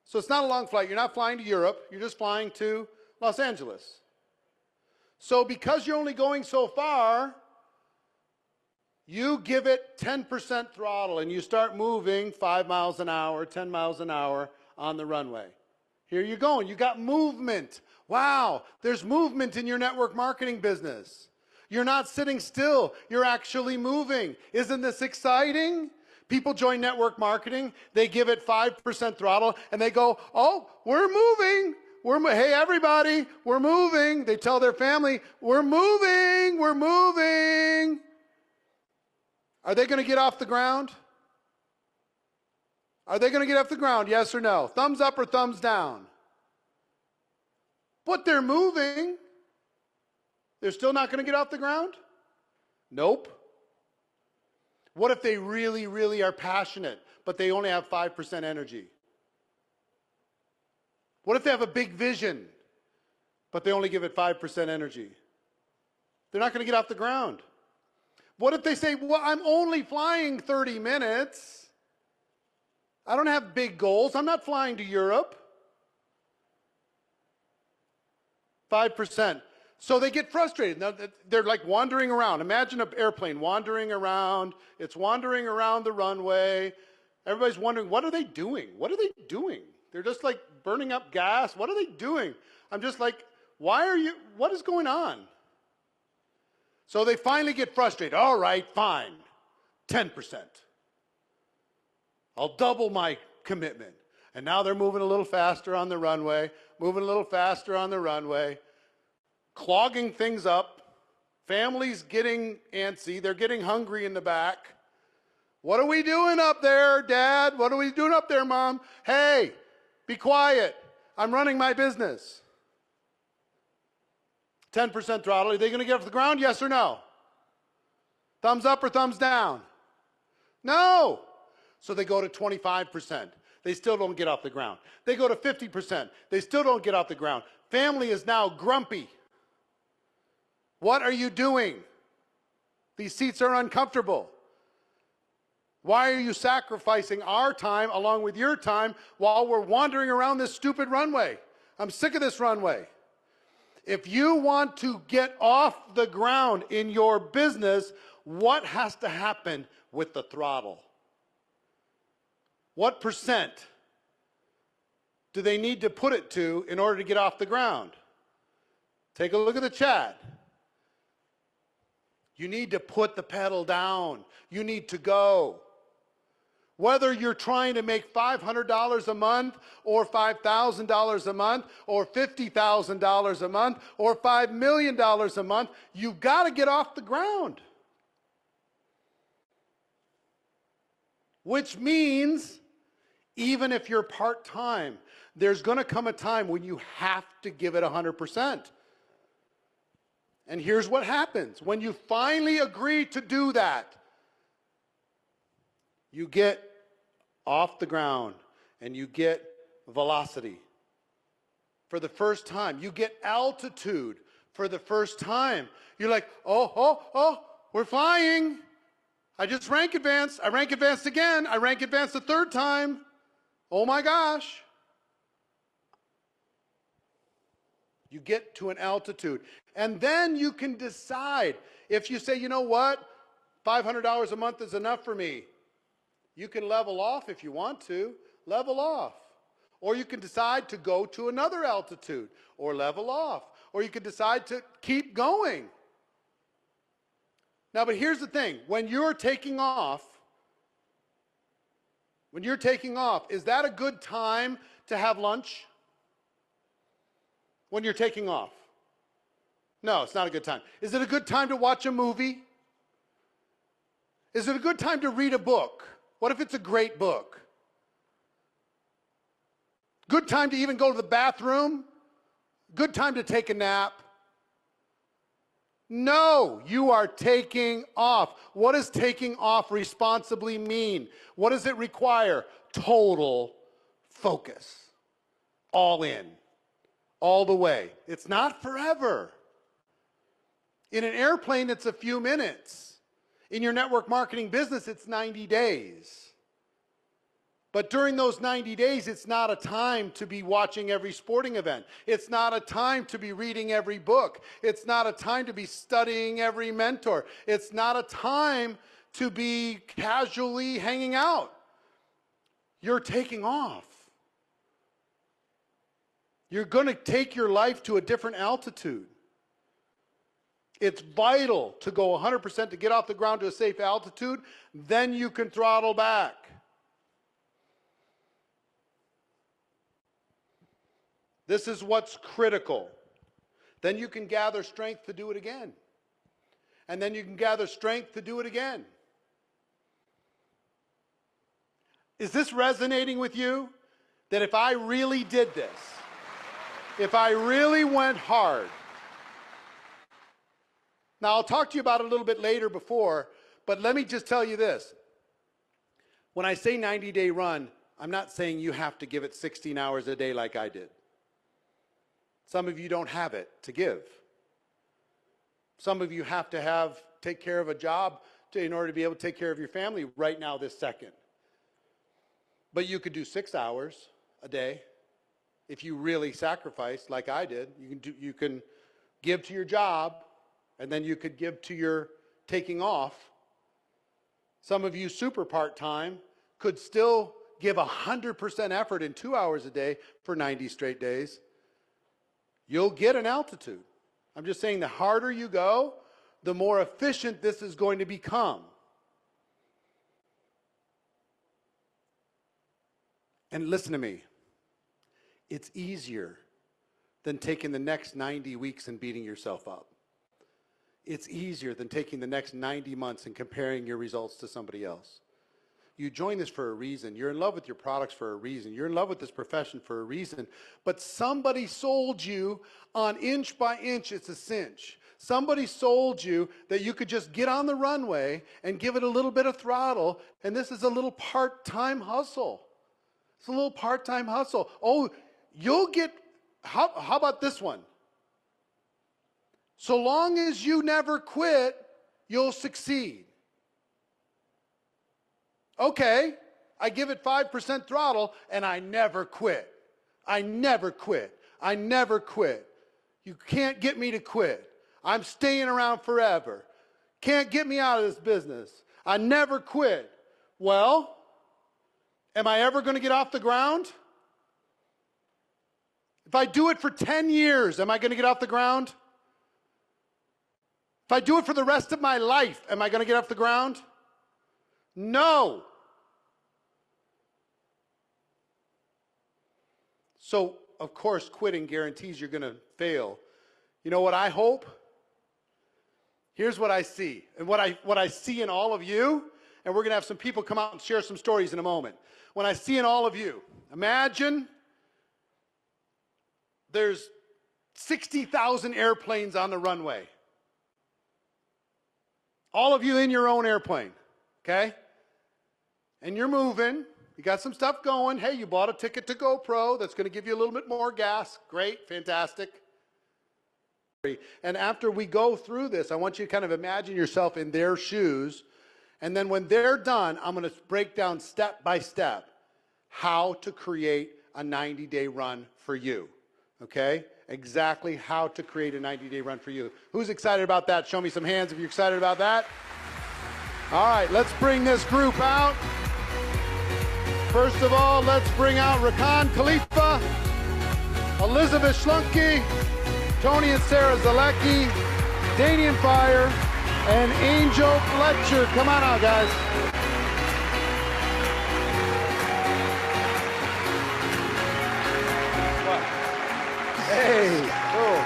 So it's not a long flight. You're not flying to Europe. You're just flying to Los Angeles. So because you're only going so far, you give it 10% throttle and you start moving 5 miles an hour, 10 miles an hour on the runway. Here you're going. You got movement. Wow, there's movement in your network marketing business. You're not sitting still. You're actually moving. Isn't this exciting? People join network marketing. They give it 5% throttle and they go, oh, we're moving. Hey, everybody, we're moving. They tell their family, we're moving, we're moving. Are they going to get off the ground? Are they going to get off the ground, yes or no? Thumbs up or thumbs down? But they're moving. They're still not going to get off the ground? Nope. What if they really, really are passionate, but they only have 5% energy? What if they have a big vision, but they only give it 5% energy? They're not going to get off the ground. What if they say, well, I'm only flying 30 minutes. I don't have big goals. I'm not flying to Europe. 5%. So they get frustrated. Now, they're like wandering around. Imagine an airplane wandering around. It's wandering around the runway. Everybody's wondering, what are they doing? What are they doing? They're just like burning up gas. What are they doing? I'm just like, what is going on? So they finally get frustrated. All right, fine, 10%. I'll double my commitment. And now they're moving a little faster on the runway, moving a little faster on the runway, clogging things up. Families getting antsy. They're getting hungry in the back. What are we doing up there, Dad? What are we doing up there, Mom? Hey, be quiet. I'm running my business. 10% throttle. Are they going to get off the ground? Yes or no? Thumbs up or thumbs down? No. So they go to 25%. They still don't get off the ground. They go to 50%. They still don't get off the ground. Family is now grumpy. What are you doing? These seats are uncomfortable. Why are you sacrificing our time along with your time while we're wandering around this stupid runway? I'm sick of this runway. If you want to get off the ground in your business, what has to happen with the throttle? What percent do they need to put it to in order to get off the ground? Take a look at the chat. You need to put the pedal down. You need to go. Whether you're trying to make $500 a month or $5,000 a month or $50,000 a month or $5 million a month, you've got to get off the ground. Which means even if you're part-time, there's going to come a time when you have to give it 100%. And here's what happens. When you finally agree to do that, you get off the ground and you get velocity for the first time. You get altitude for the first time. You're like, oh, we're flying. I just rank advanced. I rank advanced again. I rank advanced the third time. Oh my gosh. You get to an altitude. And then you can decide. If you say, you know what, $500 a month is enough for me. You can level off if you want to. Level off. Or you can decide to go to another altitude or level off. Or you can decide to keep going. Now, but here's the thing. When you're taking off, is that a good time to have lunch? When you're taking off? No, it's not a good time. Is it a good time to watch a movie? Is it a good time to read a book? What if it's a great book? Good time to even go to the bathroom? Good time to take a nap? No, you are taking off. What does taking off responsibly mean? What does it require? Total focus. All in. All the way. It's not forever. In an airplane, it's a few minutes. In your network marketing business, it's 90 days. But during those 90 days, it's not a time to be watching every sporting event. It's not a time to be reading every book. It's not a time to be studying every mentor. It's not a time to be casually hanging out. You're taking off. You're going to take your life to a different altitude. It's vital to go 100% to get off the ground to a safe altitude. Then you can throttle back. This is what's critical. Then you can gather strength to do it again. And then you can gather strength to do it again. Is this resonating with you? That if I really did this, if I really went hard. Now, I'll talk to you about it a little bit later before, but let me just tell you this. When I say 90-day run, I'm not saying you have to give it 16 hours a day like I did. Some of you don't have it to give. Some of you have to take care of a job in order to be able to take care of your family right now, this second. But you could do 6 hours a day if you really sacrifice like I did. You can give to your job, and then you could give to your taking off. Some of you super part-time could still give 100% effort in 2 hours a day for 90 straight days. You'll get an altitude. I'm just saying the harder you go, the more efficient this is going to become. And listen to me. It's easier than taking the next 90 weeks and beating yourself up. It's easier than taking the next 90 months and comparing your results to somebody else. You join this for a reason. You're in love with your products for a reason. You're in love with this profession for a reason. But somebody sold you on inch by inch, it's a cinch. Somebody sold you that you could just get on the runway and give it a little bit of throttle, and this is a little part-time hustle. It's a little part-time hustle. Oh, you'll get, how about this one? So long as you never quit, you'll succeed. Okay, I give it 5% throttle and I never quit. I never quit. I never quit. You can't get me to quit. I'm staying around forever. Can't get me out of this business. I never quit. Well, am I ever going to get off the ground? If I do it for 10 years, am I going to get off the ground? If I do it for the rest of my life, am I going to get off the ground? No. So, of course, quitting guarantees you're going to fail. You know what I hope? Here's what I see. And what I see in all of you, and we're going to have some people come out and share some stories in a moment. When I see in all of you, imagine there's 60,000 airplanes on the runway. All of you in your own airplane, okay? And you're moving. You got some stuff going. Hey, you bought a ticket to GoPro. That's going to give you a little bit more gas. Great, fantastic. And after we go through this, I want you to kind of imagine yourself in their shoes. And then when they're done, I'm going to break down step by step how to create a 90-day run for you. Okay? Exactly how to create a 90-day run for you. Who's excited about that? Show me some hands if you're excited about that. All right, let's bring this group out. First of all, let's bring out Rakan Khalifa, Elizabeth Schlunke, Tony and Sarah Zalecki, Danian Fire, and Angel Fletcher. Come on out, guys. Hey, cool.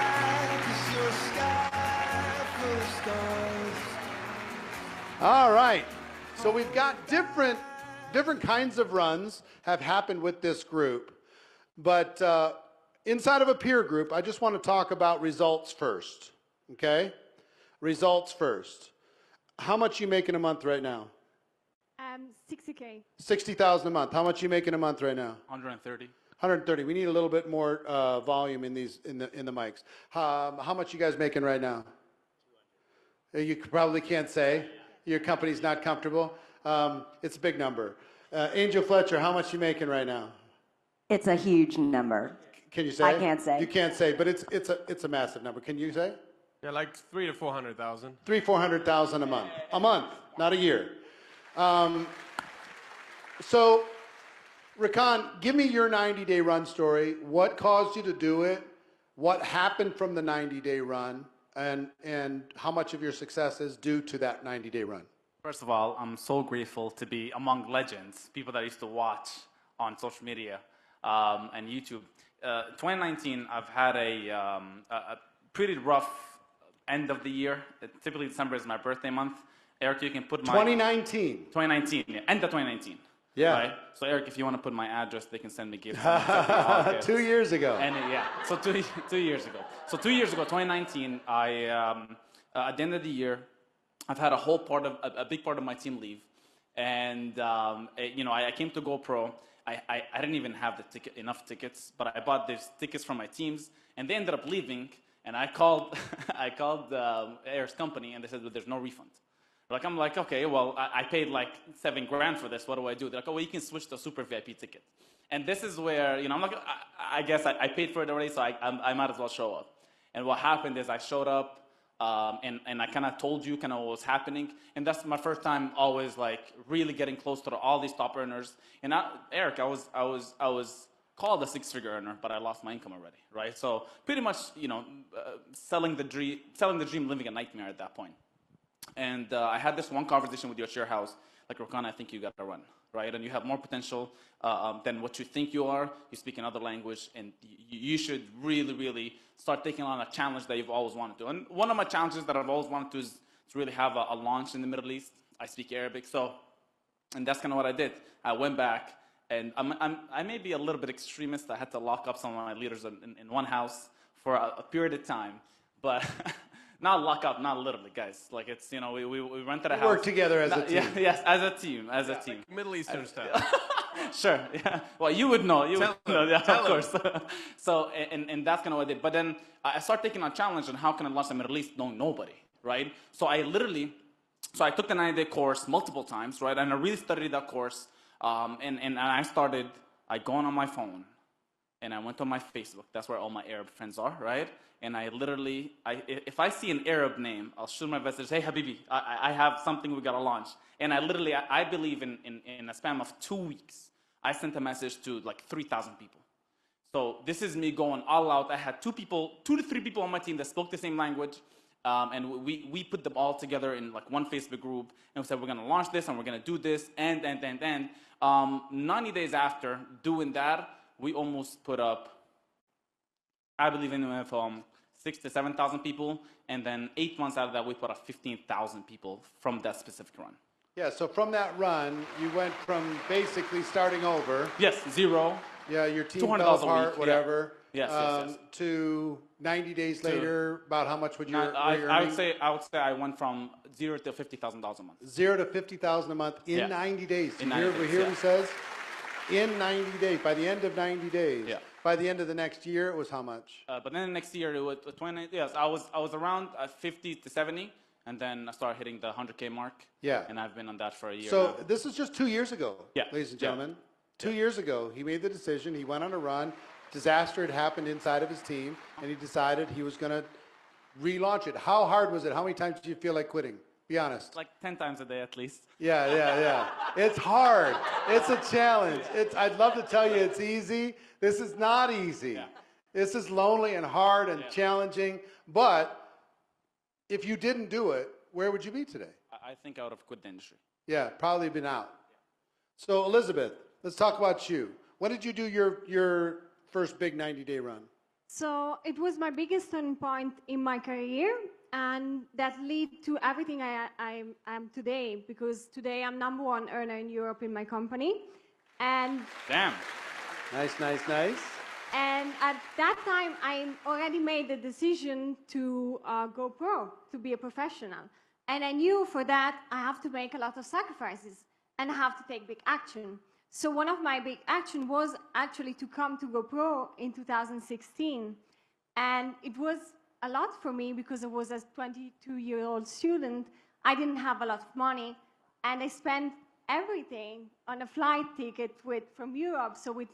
All right, so we've got different kinds of runs have happened with this group, but inside of a peer group, I just want to talk about results first, okay? Results first. How much you make in a month right now? 60K. 60,000 a month. How much you make in a month right now? 130. 130. We need a little bit more volume in these in the mics. How much you guys making right now? 200. You probably can't say. Your company's not comfortable. It's a big number. Angel Fletcher, how much you making right now? It's a huge number. Can you say? I can't say. You can't say, but it's a massive number. Can you say? Yeah, like 300,000 to 400,000. 300,000-400,000 a month, not a year. So, Rakan, give me your 90-day run story. What caused you to do it? What happened from the 90-day run? And how much of your success is due to that 90-day run? First of all, I'm so grateful to be among legends, people that I used to watch on social media and YouTube. 2019, I've had a pretty rough end of the year. Typically, December is my birthday month. Erik, you can put my... 2019. 2019, yeah, end of 2019. Yeah. Right? So, Erik, if you want to put my address, they can send me gifts. 2 years ago. And yeah, so two years ago. So 2 years ago, 2019, at the end of the year, I've had a big part of my team leave. And, I came to GoPro. I didn't even have enough tickets, but I bought these tickets from my teams, and they ended up leaving. And I called Erik's company, and they said, well, there's no refund. I'm like, okay, well, I paid like $7,000 for this. What do I do? They're like, oh, well, you can switch to a super VIP ticket. And this is where, I'm like, I guess I paid for it already, so I might as well show up. And what happened is I showed up, and I kind of told you kind of what was happening. And that's my first time always like really getting close to all these top earners. And Erik, I was called a six-figure earner, but I lost my income already, right? So pretty much, selling the dream, living a nightmare at that point. And I had this one conversation with your share house, like, Rakan, I think you got to run, right? And you have more potential than what you think you are. You speak another language, and you should really, really start taking on a challenge that you've always wanted to. And one of my challenges that I've always wanted to is to really have a launch in the Middle East. I speak Arabic, and that's kind of what I did. I went back, and I may be a little bit extremist. I had to lock up some of my leaders in one house for a period of time, but... Not lock up, not literally, guys. Like it's, we rented a house. Work together as a team. Yeah, yes, as a team, Like Middle Eastern style. Sure, yeah. Well, you would know. Yeah, of course. So, and that's kind of what I did. But then I started taking on a challenge on how can I launch the Middle East knowing nobody, right? So I took the 90-day course multiple times, right? And I really studied that course. And I go on my phone, and I went on my Facebook. That's where all my Arab friends are, right? And I literally, if I see an Arab name, I'll shoot my message, hey, Habibi, I have something we got to launch. And I believe in a span of 2 weeks, I sent a message to like 3,000 people. So this is me going all out. I had 2 to 3 people on my team that spoke the same language. And we put them all together in like one Facebook group. And we said, we're going to launch this and we're going to do this. And 90 days after doing that, we almost put up, I believe anywhere from 6,000 to 7,000 people, and then 8 months out of that, we put up 15,000 people from that specific run. Yeah, so from that run, you went from basically starting over. Yes, zero. Yeah, your team fell apart, whatever. Yeah. Yes. To 90 days later, about how much would you earn? I would say I went from $0 to $50,000 a month. $0 to $50,000 a month in 90 days. In 90 days, Here he says, in 90 days, by the end of 90 days. Yeah. By the end of the next year, it was how much? But then the next year, it was 20. Yes, I was around 50 to 70, and then I started hitting the 100K mark. Yeah. And I've been on that for a year. So now. this is just 2 years ago, Yeah. ladies and gentlemen. Yeah. 2 years ago, he made the decision. He went on a run. Disaster had happened inside of his team, and he decided he was going to relaunch it. How hard was it? How many times did you feel like quitting? Be honest. Like 10 times a day at least. Yeah. It's hard. It's a challenge. I'd love to tell you it's easy. This is not easy. Yeah. This is lonely and hard and challenging. But if you didn't do it, where would you be today? I think I would have quit the industry. Yeah, probably been out. So Elizabeth, let's talk about you. When did you do your first big 90-day run? So it was my biggest turning point in my career, and that led to everything I am today, because today I'm #1 earner in Europe in my company. And Damn. Nice. And at that time, I already made the decision to go pro, to be a professional. And I knew for that, I have to make a lot of sacrifices, and I have to take big action. So one of my big action was actually to come to GoPro in 2016. And it was a lot for me because I was a 22-year-old student. I didn't have a lot of money, and I spent everything on a flight ticket from Europe. So with